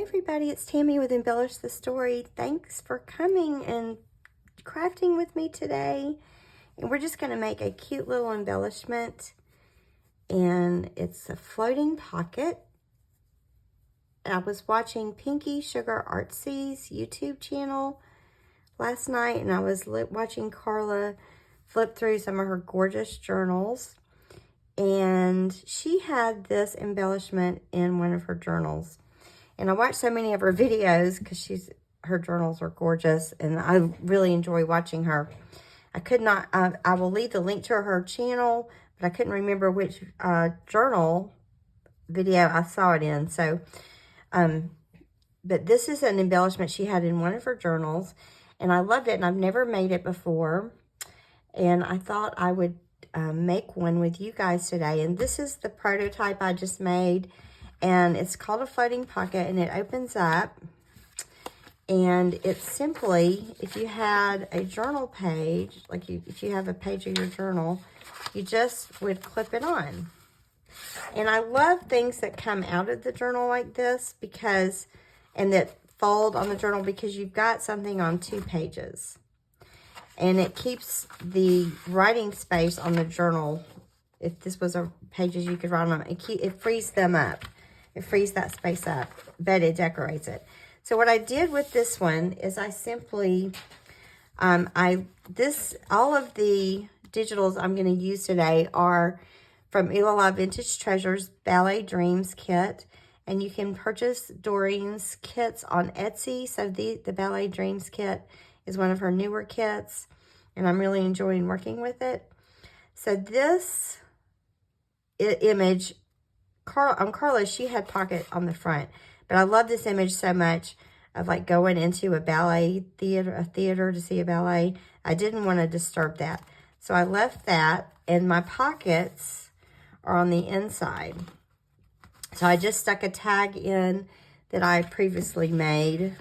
everybody, it's Tammy with Embellish the Story. Thanks for coming and crafting with me today. And we're just going to make a cute little embellishment. And it's a floating pocket. I was watching Pinky Sugar Artsy's YouTube channel last night, and I was watching Carla flip through some of her gorgeous journals. And she had this embellishment in one of her journals. And I watched so many of her videos because her journals are gorgeous, and I really enjoy watching her. I will leave the link to her channel, but I couldn't remember which journal video I saw it in. So, but this is an embellishment she had in one of her journals, and I loved it, and I've never made it before. And I thought I would make one with you guys today. And this is the prototype I just made. And it's called a floating pocket, and it opens up, and it's simply, if you had a journal page, if you have a page of your journal, you just would clip it on. And I love things that come out of the journal like this and that fold on the journal, because you've got something on 2 pages. And it keeps the writing space on the journal. If this was a pages you could write on, it frees them up. It frees that space up, but it decorates it. So what I did with this one is I simply, all of the digitals I'm going to use today are from Oohlala Vintage Treasures Ballet Dreams Kit. And you can purchase Doreen's kits on Etsy. So the Ballet Dreams Kit is one of her newer kits, and I'm really enjoying working with it. So this image, on Carla, she had pocket on the front, but I love this image so much of like going into a theater to see a ballet. I didn't want to disturb that, so I left that, and my pockets are on the inside. So I just stuck a tag in that I previously made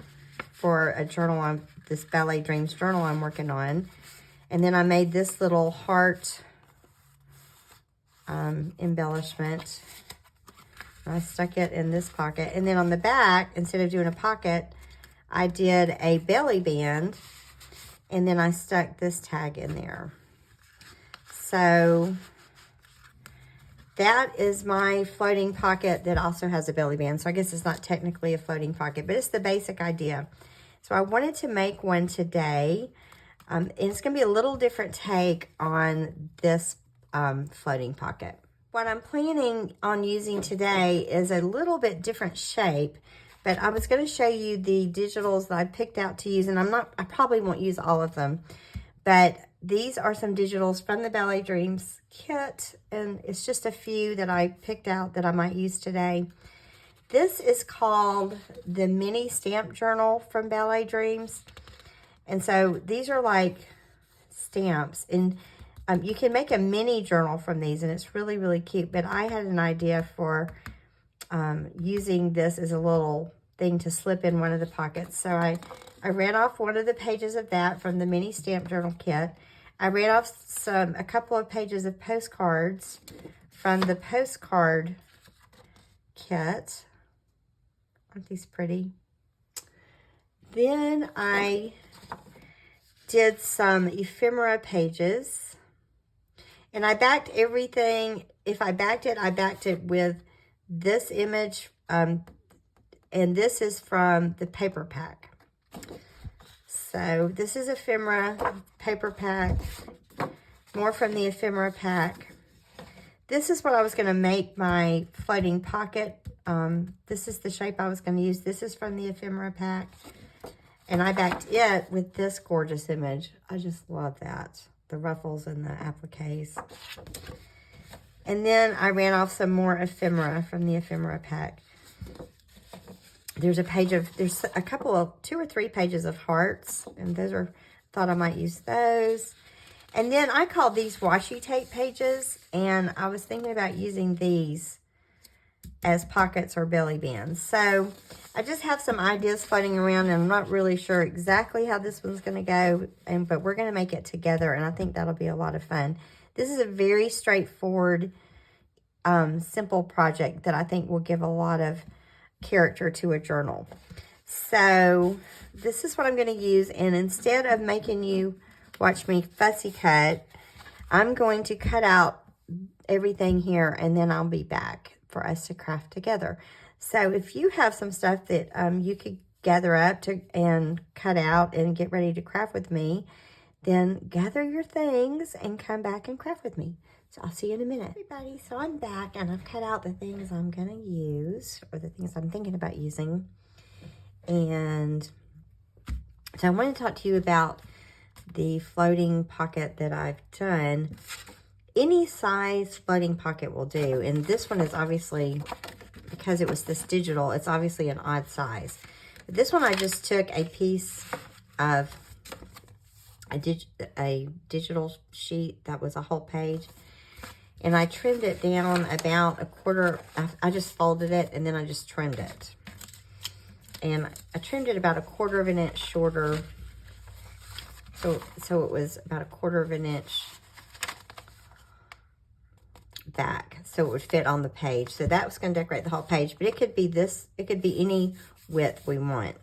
for a journal on this Ballet Dreams journal I'm working on, and then I made this little heart embellishment. I stuck it in this pocket. And then on the back, instead of doing a pocket, I did a belly band. And then I stuck this tag in there. So that is my floating pocket that also has a belly band. So I guess it's not technically a floating pocket, but it's the basic idea. So I wanted to make one today. And it's going to be a little different take on this floating pocket. What I'm planning on using today is a little bit different shape, but I was going to show you the digitals that I picked out to use, and I probably won't use all of them, but these are some digitals from the Ballet Dreams kit, and it's just a few that I picked out that I might use today. This is called the Mini Stamp Journal from Ballet Dreams, and so these are like stamps, and you can make a mini journal from these, and it's really, really cute. But I had an idea for using this as a little thing to slip in one of the pockets. So I ran off one of the pages of that from the Mini Stamp Journal kit. I ran off a couple of pages of postcards from the postcard kit. Aren't these pretty? Then I did some ephemera pages. And I backed everything. If I backed it with this image. And this is from the paper pack. So this is ephemera paper pack. More from the ephemera pack. This is what I was going to make my floating pocket. This is the shape I was going to use. This is from the ephemera pack. And I backed it with this gorgeous image. I just love that. The ruffles and the appliques. And then I ran off some more ephemera from the ephemera pack. There's a couple of 2 or 3 pages of hearts, and thought I might use those. And then I call these washi tape pages, and I was thinking about using these as pockets or belly bands. So I just have some ideas floating around, and I'm not really sure exactly how this one's going to go, but we're going to make it together, and I think that'll be a lot of fun. This is a very straightforward, simple project that I think will give a lot of character to a journal. So this is what I'm going to use, and instead of making you watch me fussy cut, I'm going to cut out everything here, and then I'll be back for us to craft together. So if you have some stuff that you could gather up and cut out and get ready to craft with me, then gather your things and come back and craft with me. So I'll see you in a minute. Everybody, so I'm back, and I've cut out the things I'm going to use, or the things I'm thinking about using. And so I want to talk to you about the floating pocket that I've done. Any size floating pocket will do. And this one is obviously, because it was this digital, it's obviously an odd size. But this one I just took a piece of a digital sheet that was a whole page, and I trimmed it down about a quarter. I just folded it, and then I just trimmed it. And I trimmed it about a quarter of an inch shorter. So it was about a quarter of an inch back, so it would fit on the page. So that was going to decorate the whole page, but it could be this, it could be any width we want.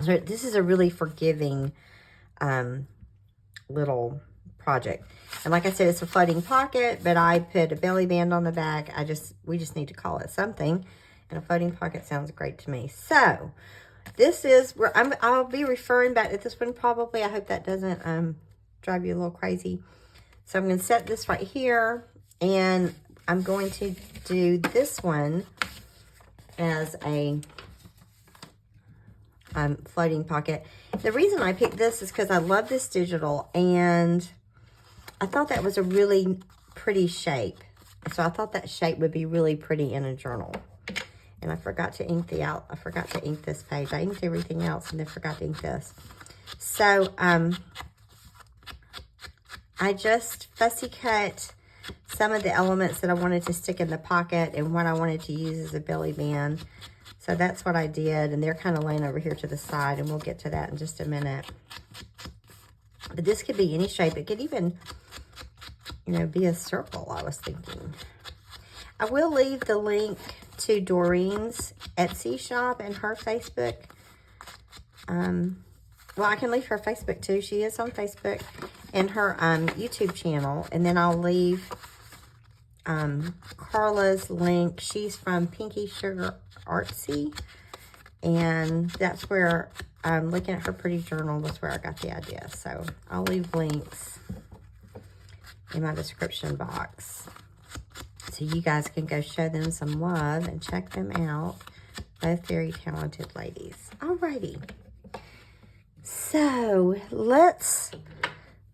So this is a really forgiving little project. And like I said, it's a floating pocket, but I put a belly band on the back. We just need to call it something, and a floating pocket sounds great to me. So this is where I'll be referring back to this one probably. I hope that doesn't drive you a little crazy. So I'm going to set this right here, and I'm going to do this one as a floating pocket. The reason I picked this is because I love this digital, and I thought that was a really pretty shape. So I thought that shape would be really pretty in a journal. And I forgot to ink I forgot to ink this page. I inked everything else and then forgot to ink this. So I just fussy cut some of the elements that I wanted to stick in the pocket and what I wanted to use as a belly band. So that's what I did, and they're kind of laying over here to the side, and we'll get to that in just a minute. But this could be any shape. It could even, you know, be a circle, I was thinking. I will leave the link to Doreen's Etsy shop and her Facebook. Well, I can leave her Facebook too. She is on Facebook, and her YouTube channel. And then I'll leave Carla's link. She's from Pinky Sugar Artsy, and that's where I'm looking at her pretty journal. That's where I got the idea. So I'll leave links in my description box, so you guys can go show them some love and check them out. Both very talented ladies. Alrighty. So let's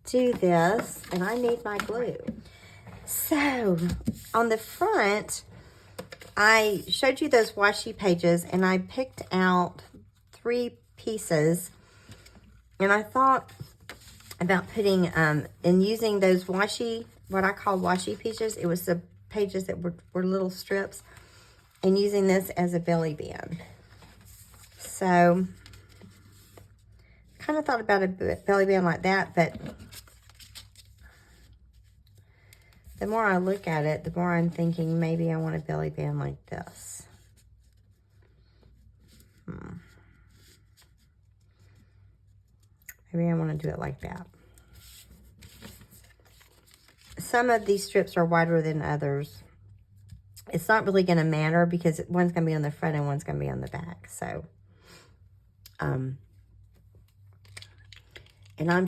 do this, and I need my glue. So on the front, I showed you those washi pages, and I picked out 3 pieces, and I thought about putting and using those washi, what I call washi pages. It was the pages that were little strips, and using this as a belly band. So kind of thought about a belly band like that, but the more I look at it, the more I'm thinking maybe I want a belly band like this. Maybe I want to do it like that. Some of these strips are wider than others. It's not really going to matter because one's going to be on the front and one's going to be on the back. So, and I'm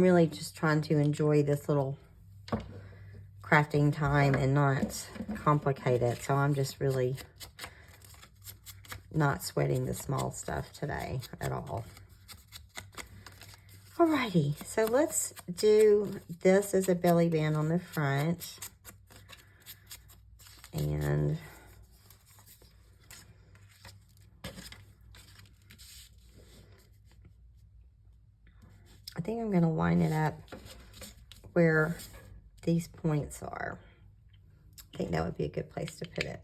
really just trying to enjoy this little crafting time and not complicate it. So I'm just really not sweating the small stuff today at all. Alrighty, so let's do this as a belly band on the front. And I think I'm going to line it up where these points are. I think that would be a good place to put it,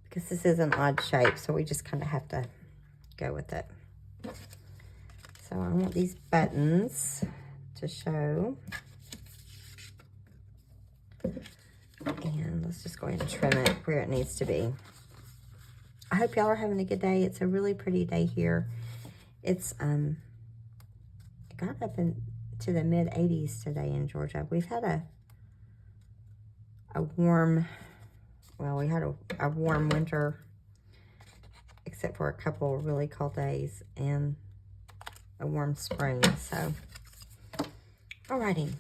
because this is an odd shape, so we just kind of have to go with it. So I want these buttons to show. And let's just go ahead and trim it where it needs to be. I hope y'all are having a good day. It's a really pretty day here. It got up into the mid-80s today in Georgia. We've had a warm, well, we had a warm winter, except for a couple of really cold days, and a warm spring. So, alrighty.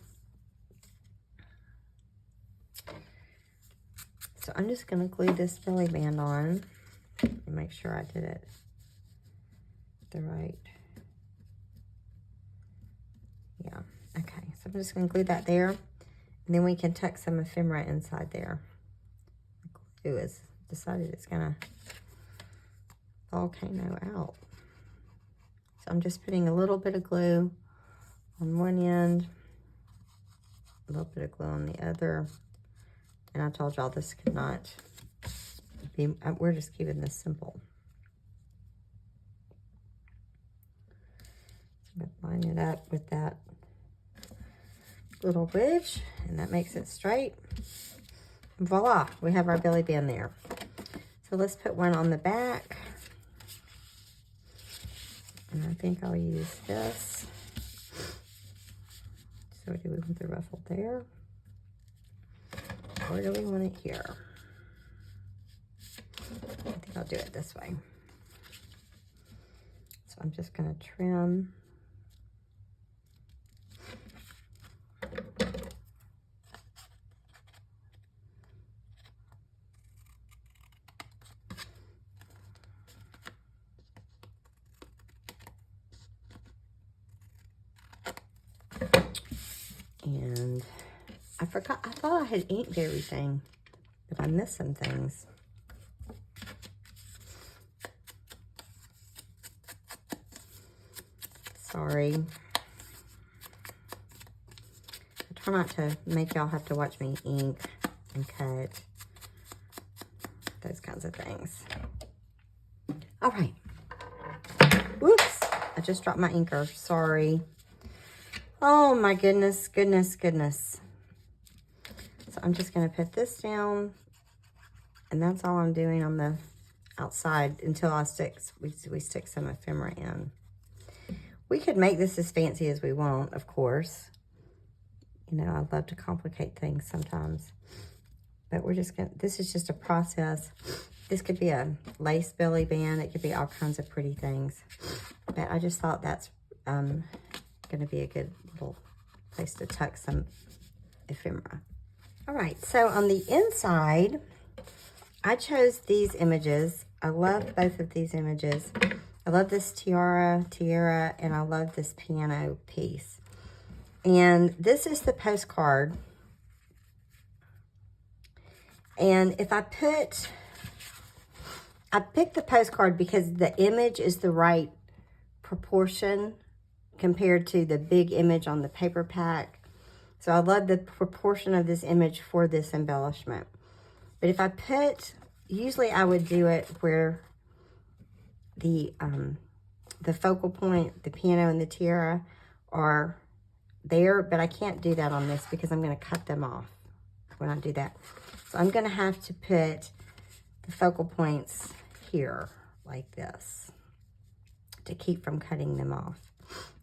So I'm just going to glue this belly band on and make sure I did it the right. Yeah, okay. So I'm just going to glue that there, and then we can tuck some ephemera inside there. The glue has decided it's going to volcano out. So I'm just putting a little bit of glue on one end, a little bit of glue on the other. And I told y'all this could not be, we're just keeping this simple. So I'm going to line it up with that little ridge, and that makes it straight. And voila, we have our belly band there. So let's put one on the back. And I think I'll use this. So do we want the ruffle there? Or do we want it here? I think I'll do it this way. So I'm just going to trim. And I forgot, I thought I had inked everything, but I missed some things. Sorry. I try not to make y'all have to watch me ink and cut. Those kinds of things. All right. Whoops. I just dropped my inker. Sorry. Oh my goodness, goodness, goodness. So I'm just going to put this down, and that's all I'm doing on the outside until we stick some ephemera in. We could make this as fancy as we want, of course. You know, I love to complicate things sometimes. But we're just going to, this is just a process. This could be a lace belly band. It could be all kinds of pretty things. But I just thought that's going to be a good little place to tuck some ephemera. All right, so on the inside, I chose these images. I love both of these images. I love this tiara, and I love this piano piece. And this is the postcard. And if I picked the postcard because the image is the right proportion compared to the big image on the paper pack. So I love the proportion of this image for this embellishment. But if I usually I would do it where the focal point, the piano and the tiara are there, but I can't do that on this because I'm going to cut them off when I do that. So I'm going to have to put the focal points here like this to keep from cutting them off.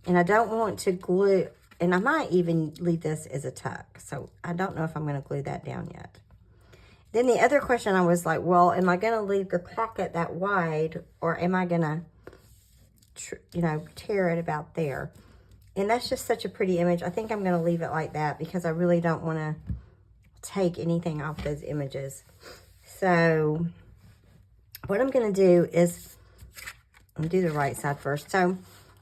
And I don't want to glue, and I might even leave this as a tuck. So I don't know if I'm going to glue that down yet. Then the other question, I was like, well, am I going to leave the pocket that wide, or am I going to, you know, tear it about there? And that's just such a pretty image. I think I'm going to leave it like that because I really don't want to take anything off those images. So what I'm going to do is, I'm going to do the right side first. So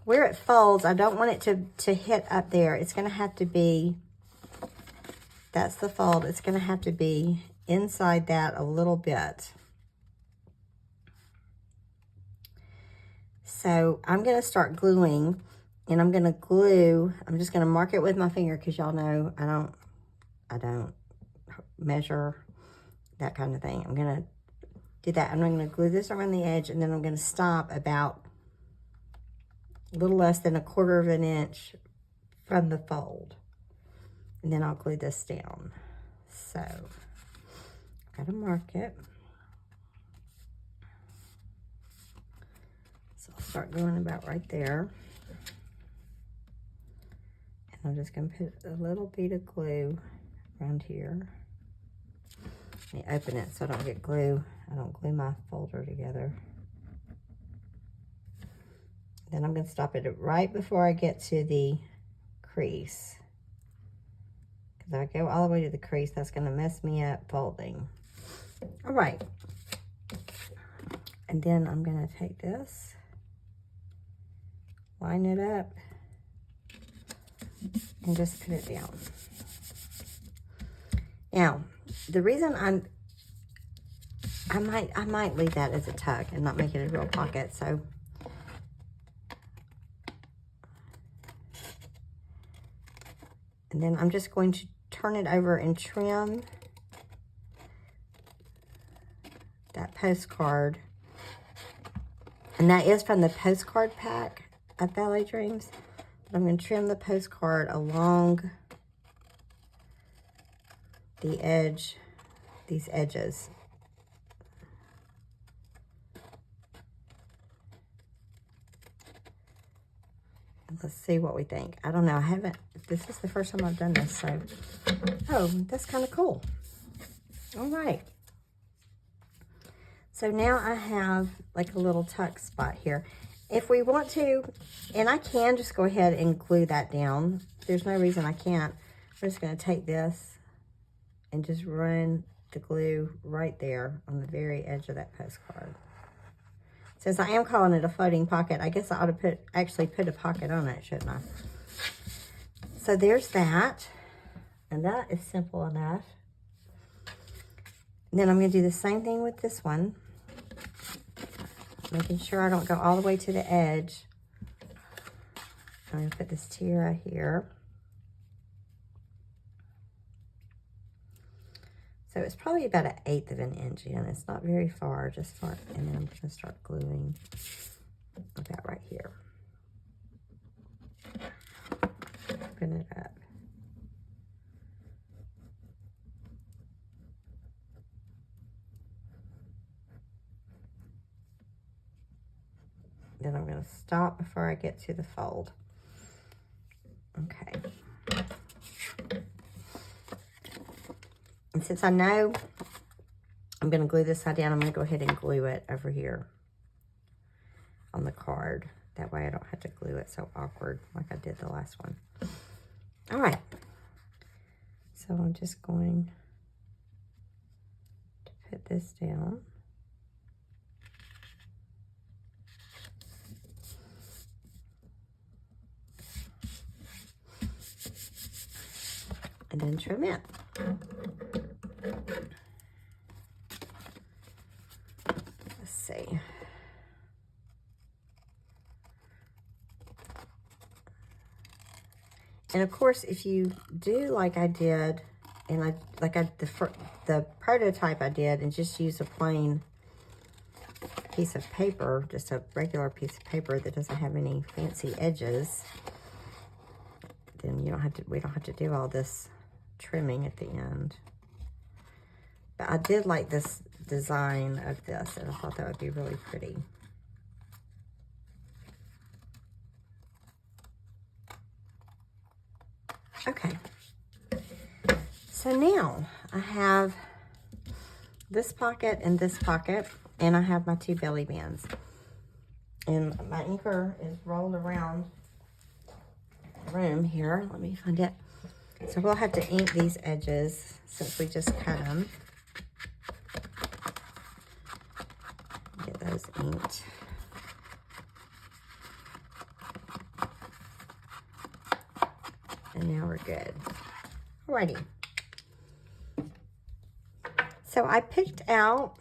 where it folds, I don't want it to hit up there. It's going to have to be, that's the fold. It's going to have to be inside that a little bit. So I'm going to start gluing, and I'm going to glue, I'm just going to mark it with my finger because y'all know I don't measure that kind of thing. I'm going to do that. I'm going to glue this around the edge, and then I'm going to stop about a little less than 1/4 of an inch from the fold. And then I'll glue this down. So, I've got to mark it. start going about right there. And I'm just going to put a little bit of glue around here. Let me open it so I don't get glue. I don't glue my folder together. Then I'm going to stop it right before I get to the crease. Because if I go all the way to the crease, that's going to mess me up folding. All right. And then I'm going to take this, line it up, and just put it down. Now, the reason I might leave that as a tuck and not make it a real pocket, so and then I'm just going to turn it over and trim that postcard. And that is from the postcard pack of Ballet Dreams. But I'm going to trim the postcard along the edge, these edges. Let's see what we think. I don't know. This is the first time I've done this, so. Oh, that's kind of cool. All right. So now I have like a little tuck spot here. If we want to, and I can just go ahead and glue that down. There's no reason I can't. I'm just going to take this and just run the glue right there on the very edge of that postcard. Since I am calling it a floating pocket, I guess I ought to actually put a pocket on it, shouldn't I? So there's that. And that is simple enough. And then I'm going to do the same thing with this one. Making sure I don't go all the way to the edge. I'm going to put this tiara here. So it's probably about 1/8 of an inch in. It's not very far, just far. And then I'm going to start gluing about right here. Open it up. Then I'm going to stop before I get to the fold. Okay. And since I know I'm going to glue this side down, I'm going to go ahead and glue it over here on the card. That way I don't have to glue it so awkward like I did the last one. All right. So I'm just going to put this down. And then trim it. Let's see. And of course, if you do like I did, and the prototype I did, and just use a plain piece of paper, just a regular piece of paper that doesn't have any fancy edges, then we don't have to do all this trimming at the end. But I did like this design of this, and I thought that would be really pretty. Okay, so now I have this pocket and this pocket, and I have my 2 belly bands. And my anchor is rolled around the room here. Let me find it. So we'll have to ink these edges since we just cut them. Get those inked. And now we're good. Alrighty. So I picked out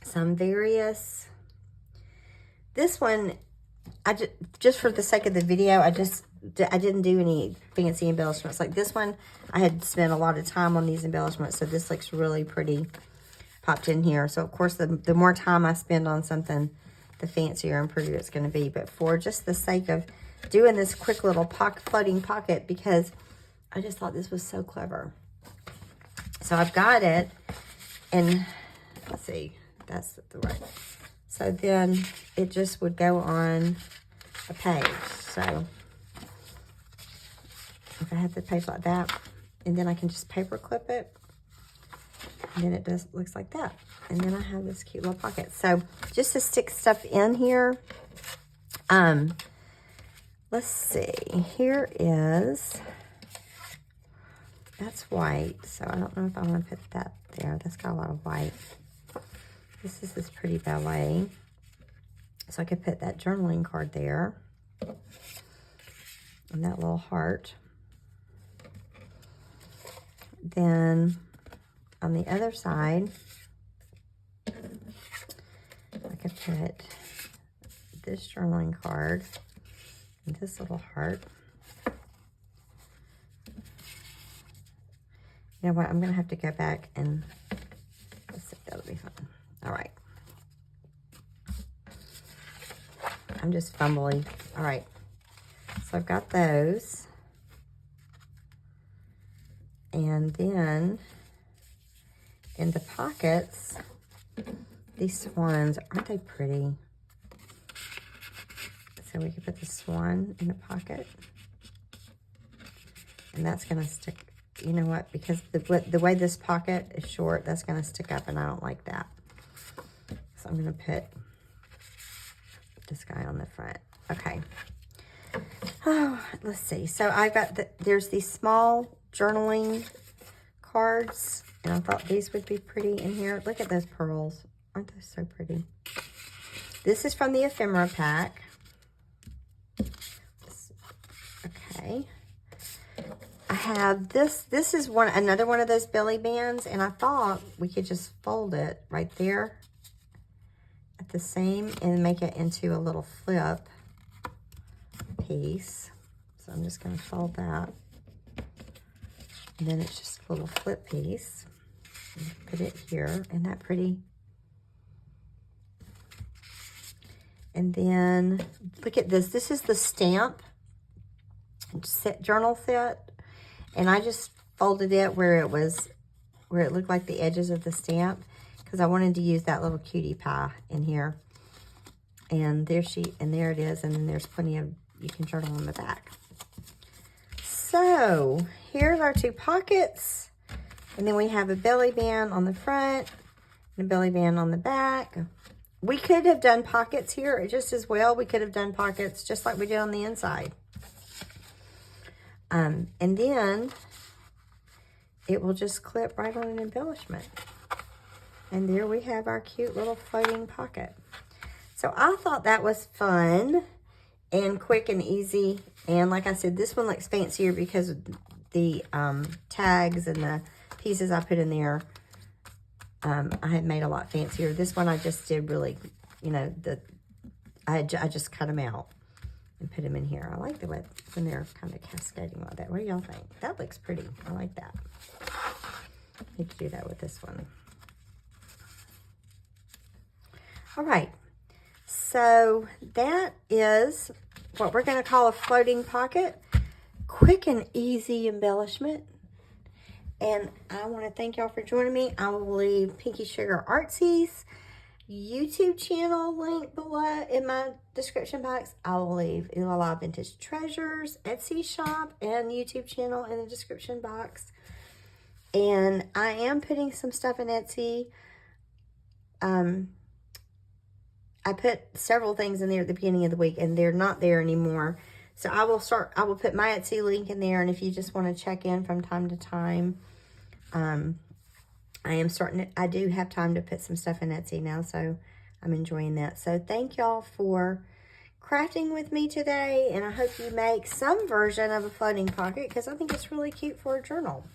some various, this one, just for the sake of the video, I didn't do any fancy embellishments. Like this one, I had spent a lot of time on these embellishments, so this looks really pretty popped in here. So of course, the more time I spend on something, the fancier and prettier it's going to be. But for just the sake of doing this quick little floating pocket, because I just thought this was so clever. So I've got it, and let's see, that's the right. So then it just would go on a page. So if I have the paper like that, and then I can just paper clip it, and then it looks like that. And then I have this cute little pocket. So just to stick stuff in here, let's see, here is, that's white. So I don't know if I want to put that there. That's got a lot of white. This is this pretty ballet. So I could put that journaling card there. And that little heart. Then on the other side, I could put this journaling card and this little heart. You know what? I'm going to have to go back and let's see. That'll be fun. All right. I'm just fumbling. All right. So I've got those. And then in the pockets, these swans, aren't they pretty? So we can put the swan in the pocket. And that's going to stick, you know what? Because the way this pocket is short, that's going to stick up, and I don't like that. So I'm going to put this guy on the front. Okay. Oh, let's see. So I got there's these small journaling cards, and I thought these would be pretty in here. Look at those pearls. Aren't those so pretty? This is from the ephemera pack. Okay. I have this. This is another one of those belly bands, and I thought we could just fold it right there at the same and make it into a little flip piece. So I'm just going to fold that. And then it's just a little flip piece. Put it here. Isn't that pretty? And then look at this. This is the stamp journal set. And I just folded it where it looked like the edges of the stamp, because I wanted to use that little cutie pie in here. And there it is. And then there's plenty of, you can journal on the back. So here's our two pockets. And then we have a belly band on the front and a belly band on the back. We could have done pockets here just as well. We could have done pockets just like we did on the inside. And then it will just clip right on an embellishment. And there we have our cute little floating pocket. So I thought that was fun and quick and easy. And like I said, this one looks fancier because of the tags and the pieces I put in there. I had made a lot fancier. This one I just did really, you know, I just cut them out and put them in here. I like the way when they're kind of cascading like that. What do y'all think? That looks pretty. I like that. Need to do that with this one. All right. So that is what we're going to call a floating pocket. Quick and easy embellishment. And I want to thank y'all for joining me. I will leave Pinky Sugar Artsy's YouTube channel link below in my description box. I will leave Oohlala Vintage Treasures Etsy shop and YouTube channel in the description box. And I am putting some stuff in Etsy. I put several things in there at the beginning of the week, and they're not there anymore. So I will put my Etsy link in there, and if you just want to check in from time to time, I do have time to put some stuff in Etsy now, so I'm enjoying that. So thank y'all for crafting with me today, and I hope you make some version of a floating pocket, because I think it's really cute for a journal.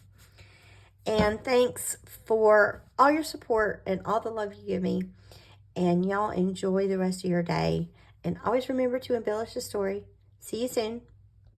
And thanks for all your support and all the love you give me. And y'all enjoy the rest of your day. And always remember to embellish the story. See you soon.